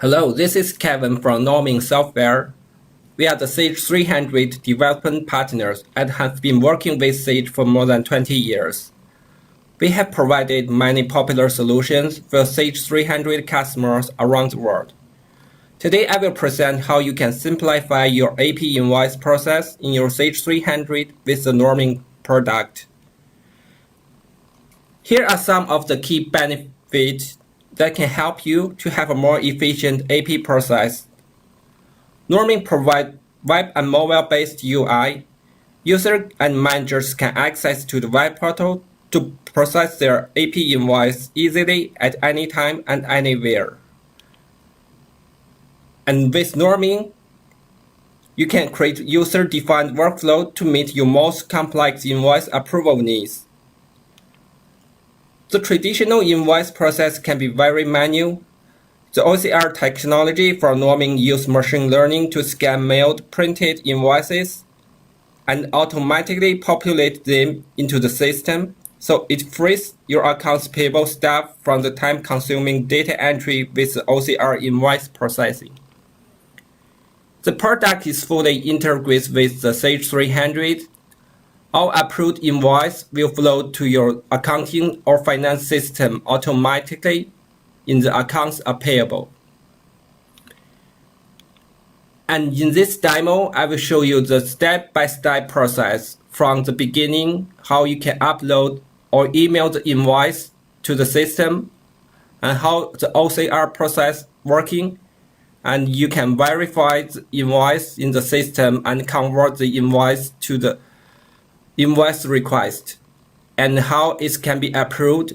Hello, this is Kevin from Norming Software. We are the Sage 300 development partners and have been working with Sage for more than 20 years. We have provided many popular solutions for Sage 300 customers around the world. Today I will present how you can simplify your AP invoice process in your Sage 300 with the Norming product. Here are some of the key benefits that can help you to have a more efficient AP process. Norming provides web and mobile-based UI. Users and managers can access to the web portal to process their AP invoice easily at any time and anywhere. And with Norming, you can create user-defined workflow to meet your most complex invoice approval needs. The traditional invoice process can be very manual. The OCR technology for Norming uses machine learning to scan mailed printed invoices and automatically populate them into the system, so it frees your accounts payable staff from the time-consuming data entry with the OCR invoice processing. The product is fully integrated with the Sage 300. All approved invoice will flow to your accounting or finance system automatically in the accounts payable. And in this demo, I will show you the step-by-step process from the beginning, how you can upload or email the invoice to the system, and how the OCR process working, and you can verify the invoice in the system and convert the invoice to the invoice request, and how it can be approved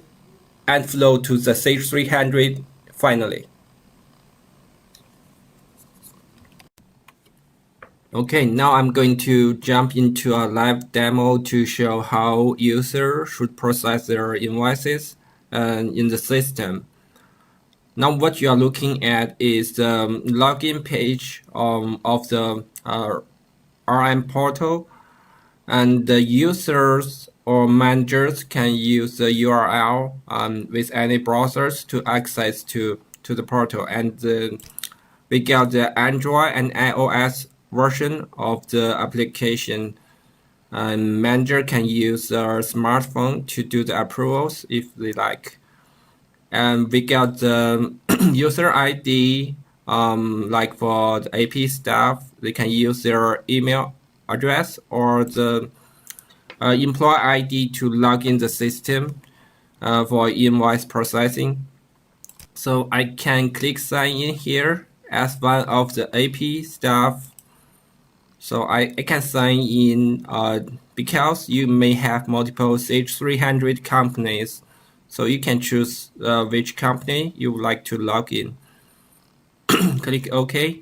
and flow to the Sage 300 finally. Okay, now I'm going to jump into a live demo to show how users should process their invoices in the system. Now what you are looking at is the login page of the RM portal, and the users or managers can use the URL with any browsers to access to the portal. And we got the Android and iOS version of the application. Manager can use their smartphone to do the approvals if they like. And we got the user ID, like for the AP staff, they can use their email address or the employee ID to log in the system for invoice processing. So I can click sign in here as one of the AP staff. So I can sign in because you may have multiple Sage 300 companies. So you can choose which company you would like to log in. Click OK.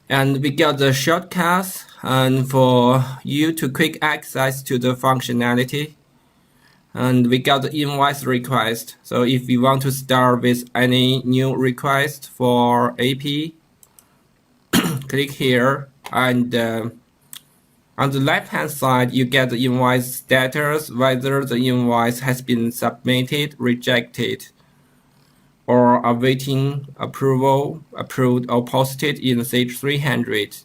And we got the shortcuts and for you to quick access to the functionality. And we got the invoice request. So if you want to start with any new request for AP, click here, and on the left hand side you get the invoice status, whether the invoice has been submitted, rejected, or awaiting approval, approved, or posted in Sage 300.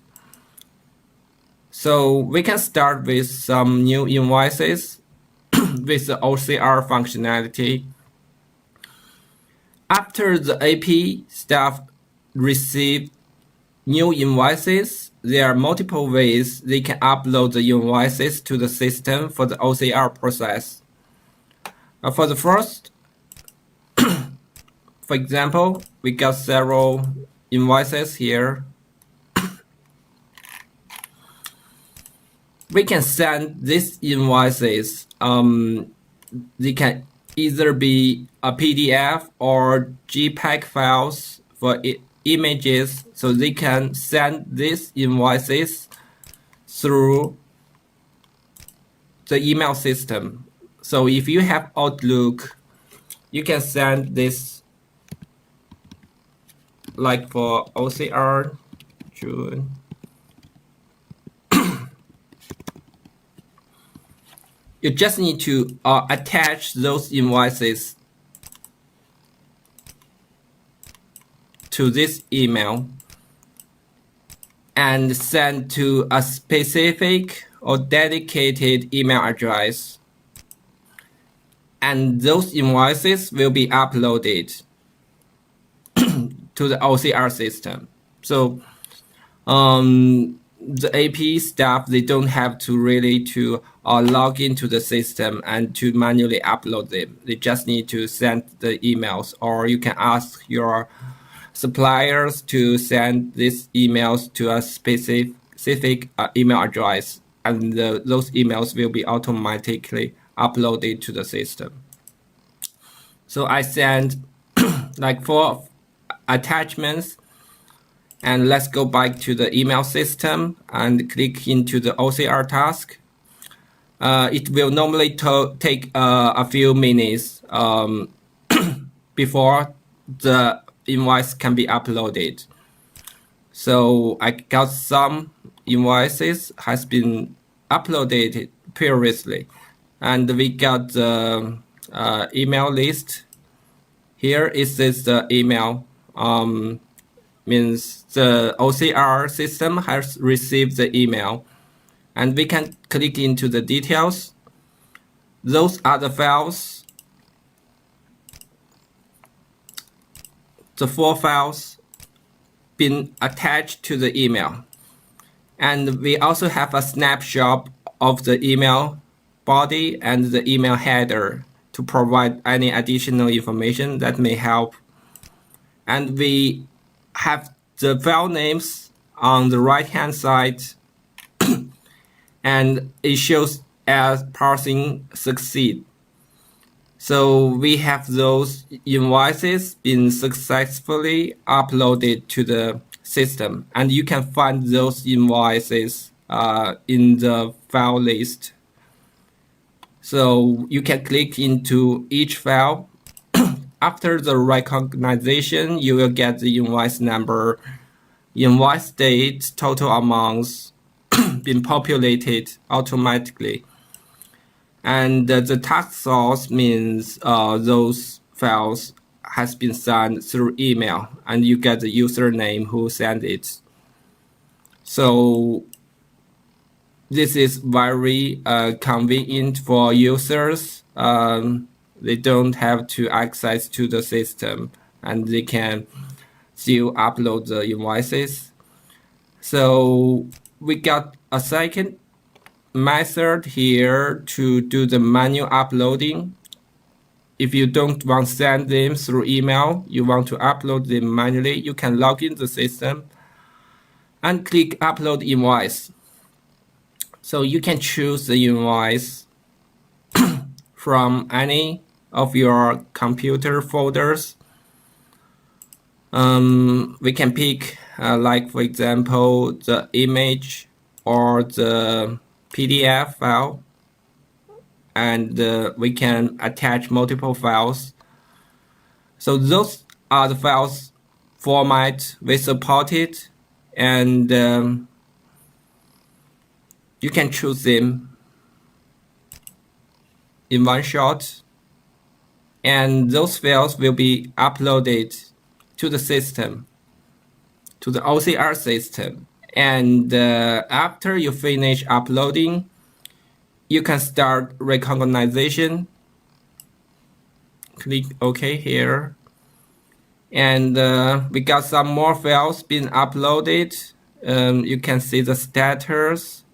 So we can start with some new invoices with the OCR functionality. After the AP staff receive new invoices, there are multiple ways they can upload the invoices to the system for the OCR process. For the first, for example, we got several invoices here. We can send these invoices. They can either be a PDF or JPEG files for images, so they can send these invoices through the email system. So if you have Outlook, you can send this, like for OCR June. You just need to attach those invoices to this email and send to a specific or dedicated email address. And those invoices will be uploaded to the OCR system. So the AP staff, they don't have to really to log into the system and to manually upload them. They just need to send the emails, or you can ask your suppliers to send these emails to a specific email address, and those emails will be automatically uploaded to the system. So I sent like 4 attachments, and let's go back to the email system and click into the OCR task. It will normally take a few minutes before the invoice can be uploaded. So I got some invoices has been uploaded previously, and we got the email list. Here is this the email. Means the OCR system has received the email, and we can click into the details. Those are the files, the 4 files been attached to the email. And we also have a snapshot of the email body and the email header to provide any additional information that may help. And we have the file names on the right hand side, and it shows as parsing succeed. So we have those invoices been successfully uploaded to the system, and you can find those invoices in the file list. So you can click into each file. After the recognition, you will get the invoice number, invoice date, total amounts been populated automatically. And the task source means those files has been sent through email, and you get the username who sent it. So this is very convenient for users. They don't have to access to the system, and they can still upload the invoices. So we got a second method here to do the manual uploading. If you don't want to send them through email, you want to upload them manually, you can log in the system and click upload invoice. So you can choose the invoice from any of your computer folders. We can pick like for example the image or the PDF file, and we can attach multiple files. So those are the files format we supported, and you can choose them in one shot, and those files will be uploaded to the system, to the OCR system. And after you finish uploading, you can start recognition. Click OK here. And we got some more files being uploaded. You can see the status.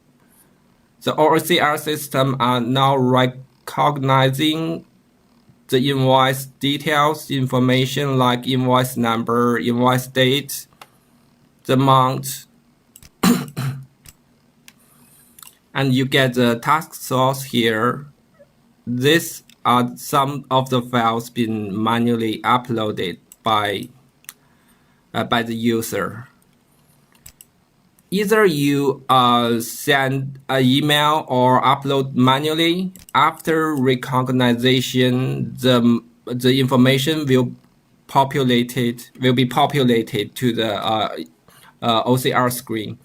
The OCR system are now recognizing the invoice details, information like invoice number, invoice date, the amount, and you get the task source here. These are some of the files being manually uploaded by the user. Either you send an email or upload manually. After recognition, the information will be populated to the OCR screen.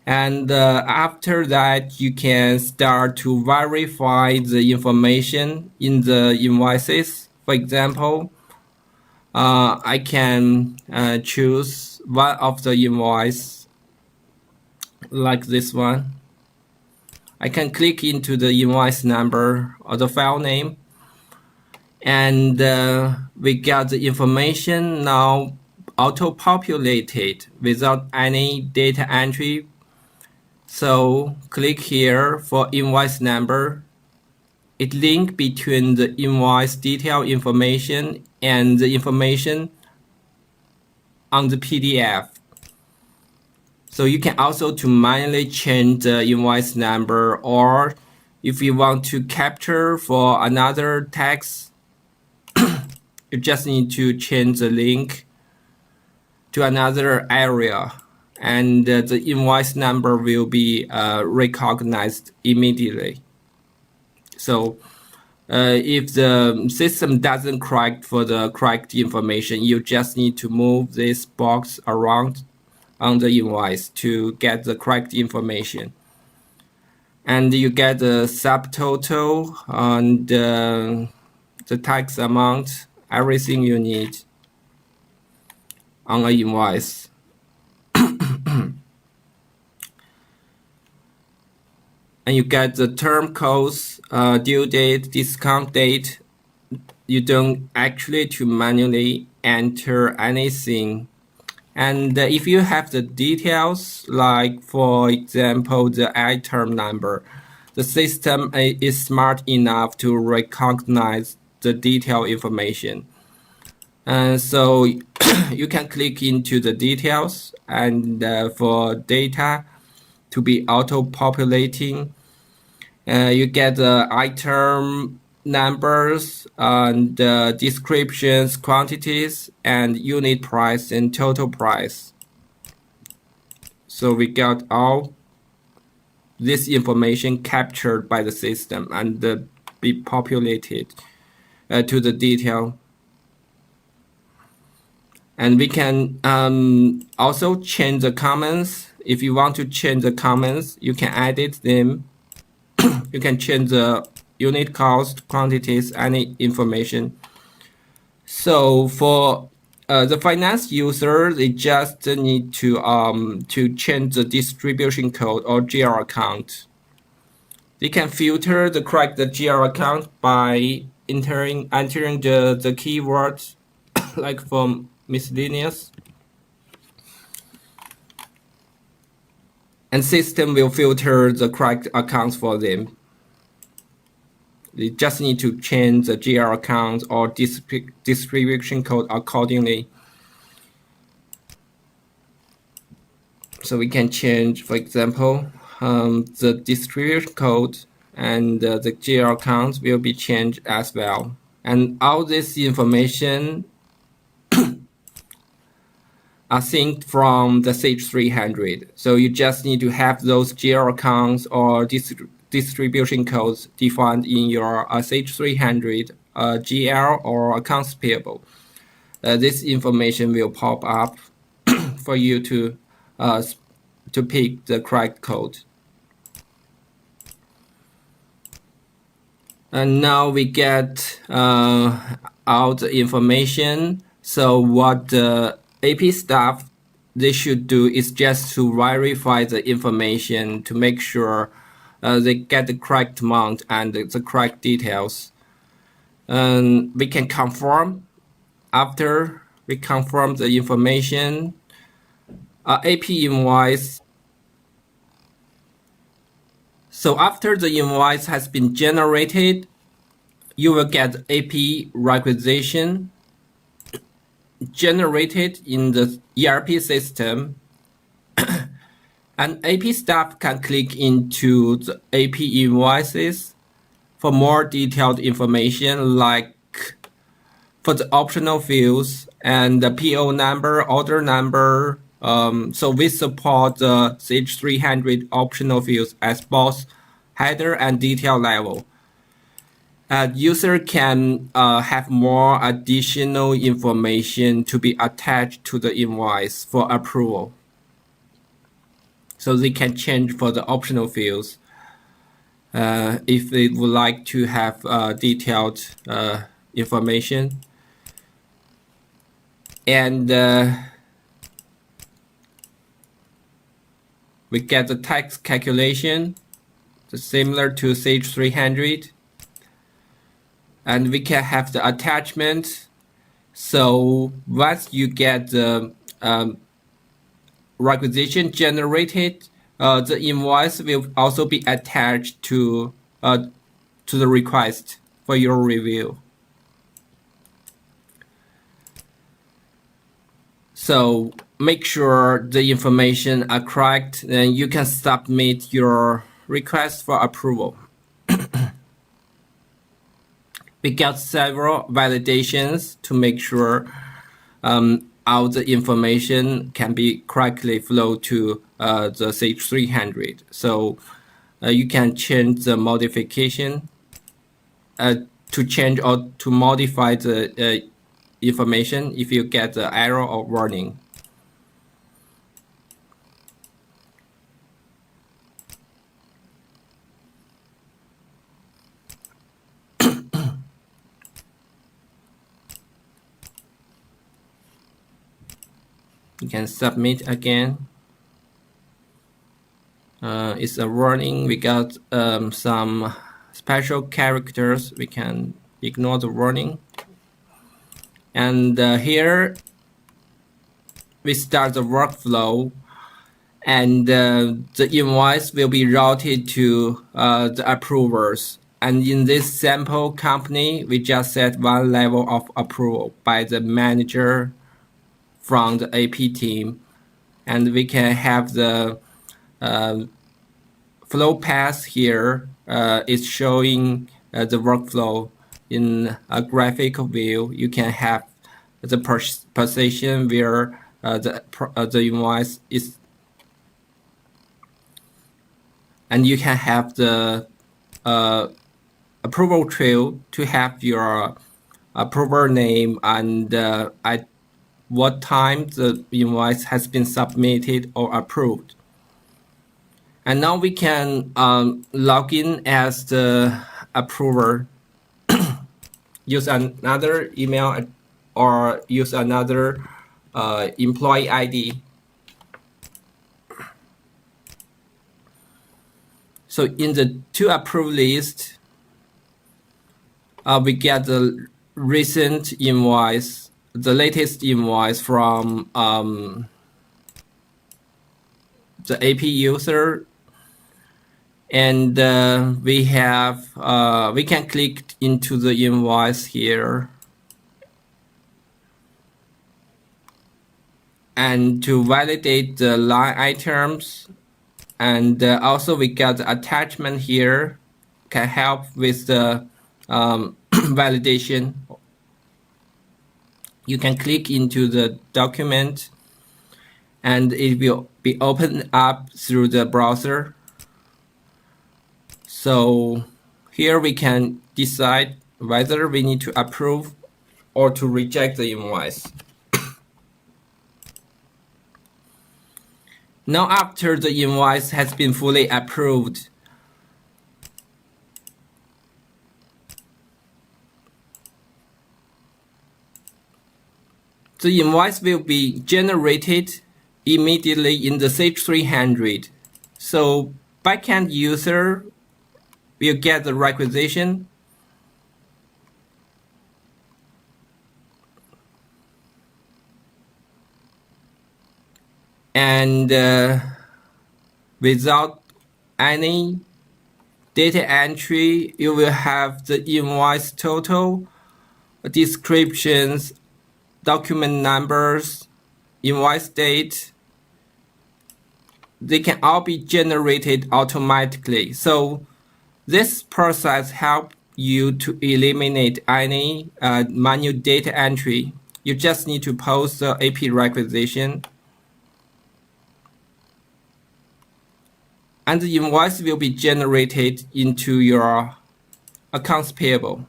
And after that, you can start to verify the information in the invoices. For example, I can choose one of the invoice like this one. I can click into the invoice number or the file name, and we got the information now auto-populated without any data entry. So click here for invoice number. It links between the invoice detail information and the information on the PDF. So you can also to manually change the invoice number, or if you want to capture for another text, you just need to change the link to another area, and the invoice number will be recognized immediately. So if the system doesn't correct for the correct information, you just need to move this box around on the invoice to get the correct information. And you get the subtotal and the tax amount, everything you need on an invoice. And you get the term codes, due date, discount date. You don't actually to manually enter anything. And if you have the details, like for example, the item number, the system is smart enough to recognize the detail information. And so you can click into the details, and for data to be auto-populating, you get the item numbers and descriptions, quantities, and unit price and total price. So we got all this information captured by the system and be populated to the detail. And we can also change the comments. If you want to change the comments, you can edit them. You can change the unit cost, quantities, any information. So for the finance user, they just need to change the distribution code or GR account. They can filter the correct GR account by entering the keywords like from miscellaneous, and system will filter the correct accounts for them. They just need to change the GR account or distribution code accordingly. So we can change, for example, the distribution code, and the GR account will be changed as well. And all this information are synced from the Sage 300. So you just need to have those GR accounts or distribution codes defined in your Sage 300 GL or accounts payable. This information will pop up for you to pick the correct code. And now we get all the information. So what the AP staff they should do is just to verify the information to make sure they get the correct amount and the correct details. And we can confirm after we confirm the information. AP invoice. So after the invoice has been generated, you will get AP requisition generated in the ERP system. And AP staff can click into the AP invoices for more detailed information, like for the optional fields and the PO number, order number. So we support the Sage 300 optional fields as both header and detail level. User can have more additional information to be attached to the invoice for approval. So they can change for the optional fields if they would like to have detailed information. and we get the tax calculation similar to Sage 300, and we can have the attachment. So once you get the requisition generated, the invoice will also be attached to the request for your review. So make sure the information are correct, then you can submit your request for approval. We got several validations to make sure all the information can be correctly flowed to the Sage 300. So you can change the modification to change or to modify the information if you get the error or warning. You can submit again. It's a warning. We got some special characters. We can ignore the warning. And here we start the workflow, and the invoice will be routed to the approvers. And in this sample company, we just set one level of approval by the manager from the AP team, and we can have the flow path here is showing the workflow in a graphical view. You can have the position where the invoice is, and you can have the approval trail to have your approver name and at what time the invoice has been submitted or approved. And now we can log in as the approver, use another email or use another employee ID. So in the to approve list, we get the recent invoice, the latest invoice from the AP user, and we can click into the invoice here and to validate the line items, and also we got the attachment here can help with the validation. You can click into the document and it will be opened up through the browser. So here we can decide whether we need to approve or to reject the invoice. Now after the invoice has been fully approved, the invoice will be generated immediately in the Sage 300. So backend user will get the requisition and without any data entry, you will have the invoice total, descriptions, document numbers, invoice date. They can all be generated automatically. So this process helps you to eliminate any manual data entry. You just need to post the AP requisition, and the invoice will be generated into your accounts payable.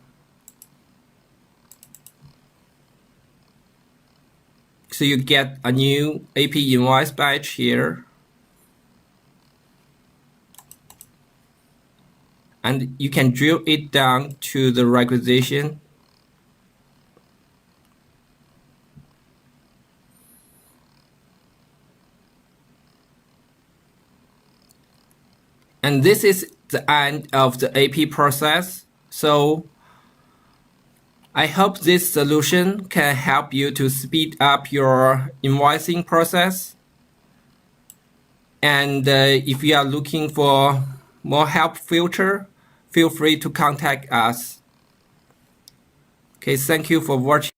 So you get a new AP invoice batch here. And you can drill it down to the requisition. And this is the end of the AP process. So I hope this solution can help you to speed up your invoicing process. And if you are looking for more help future, feel free to contact us. Okay, thank you for watching.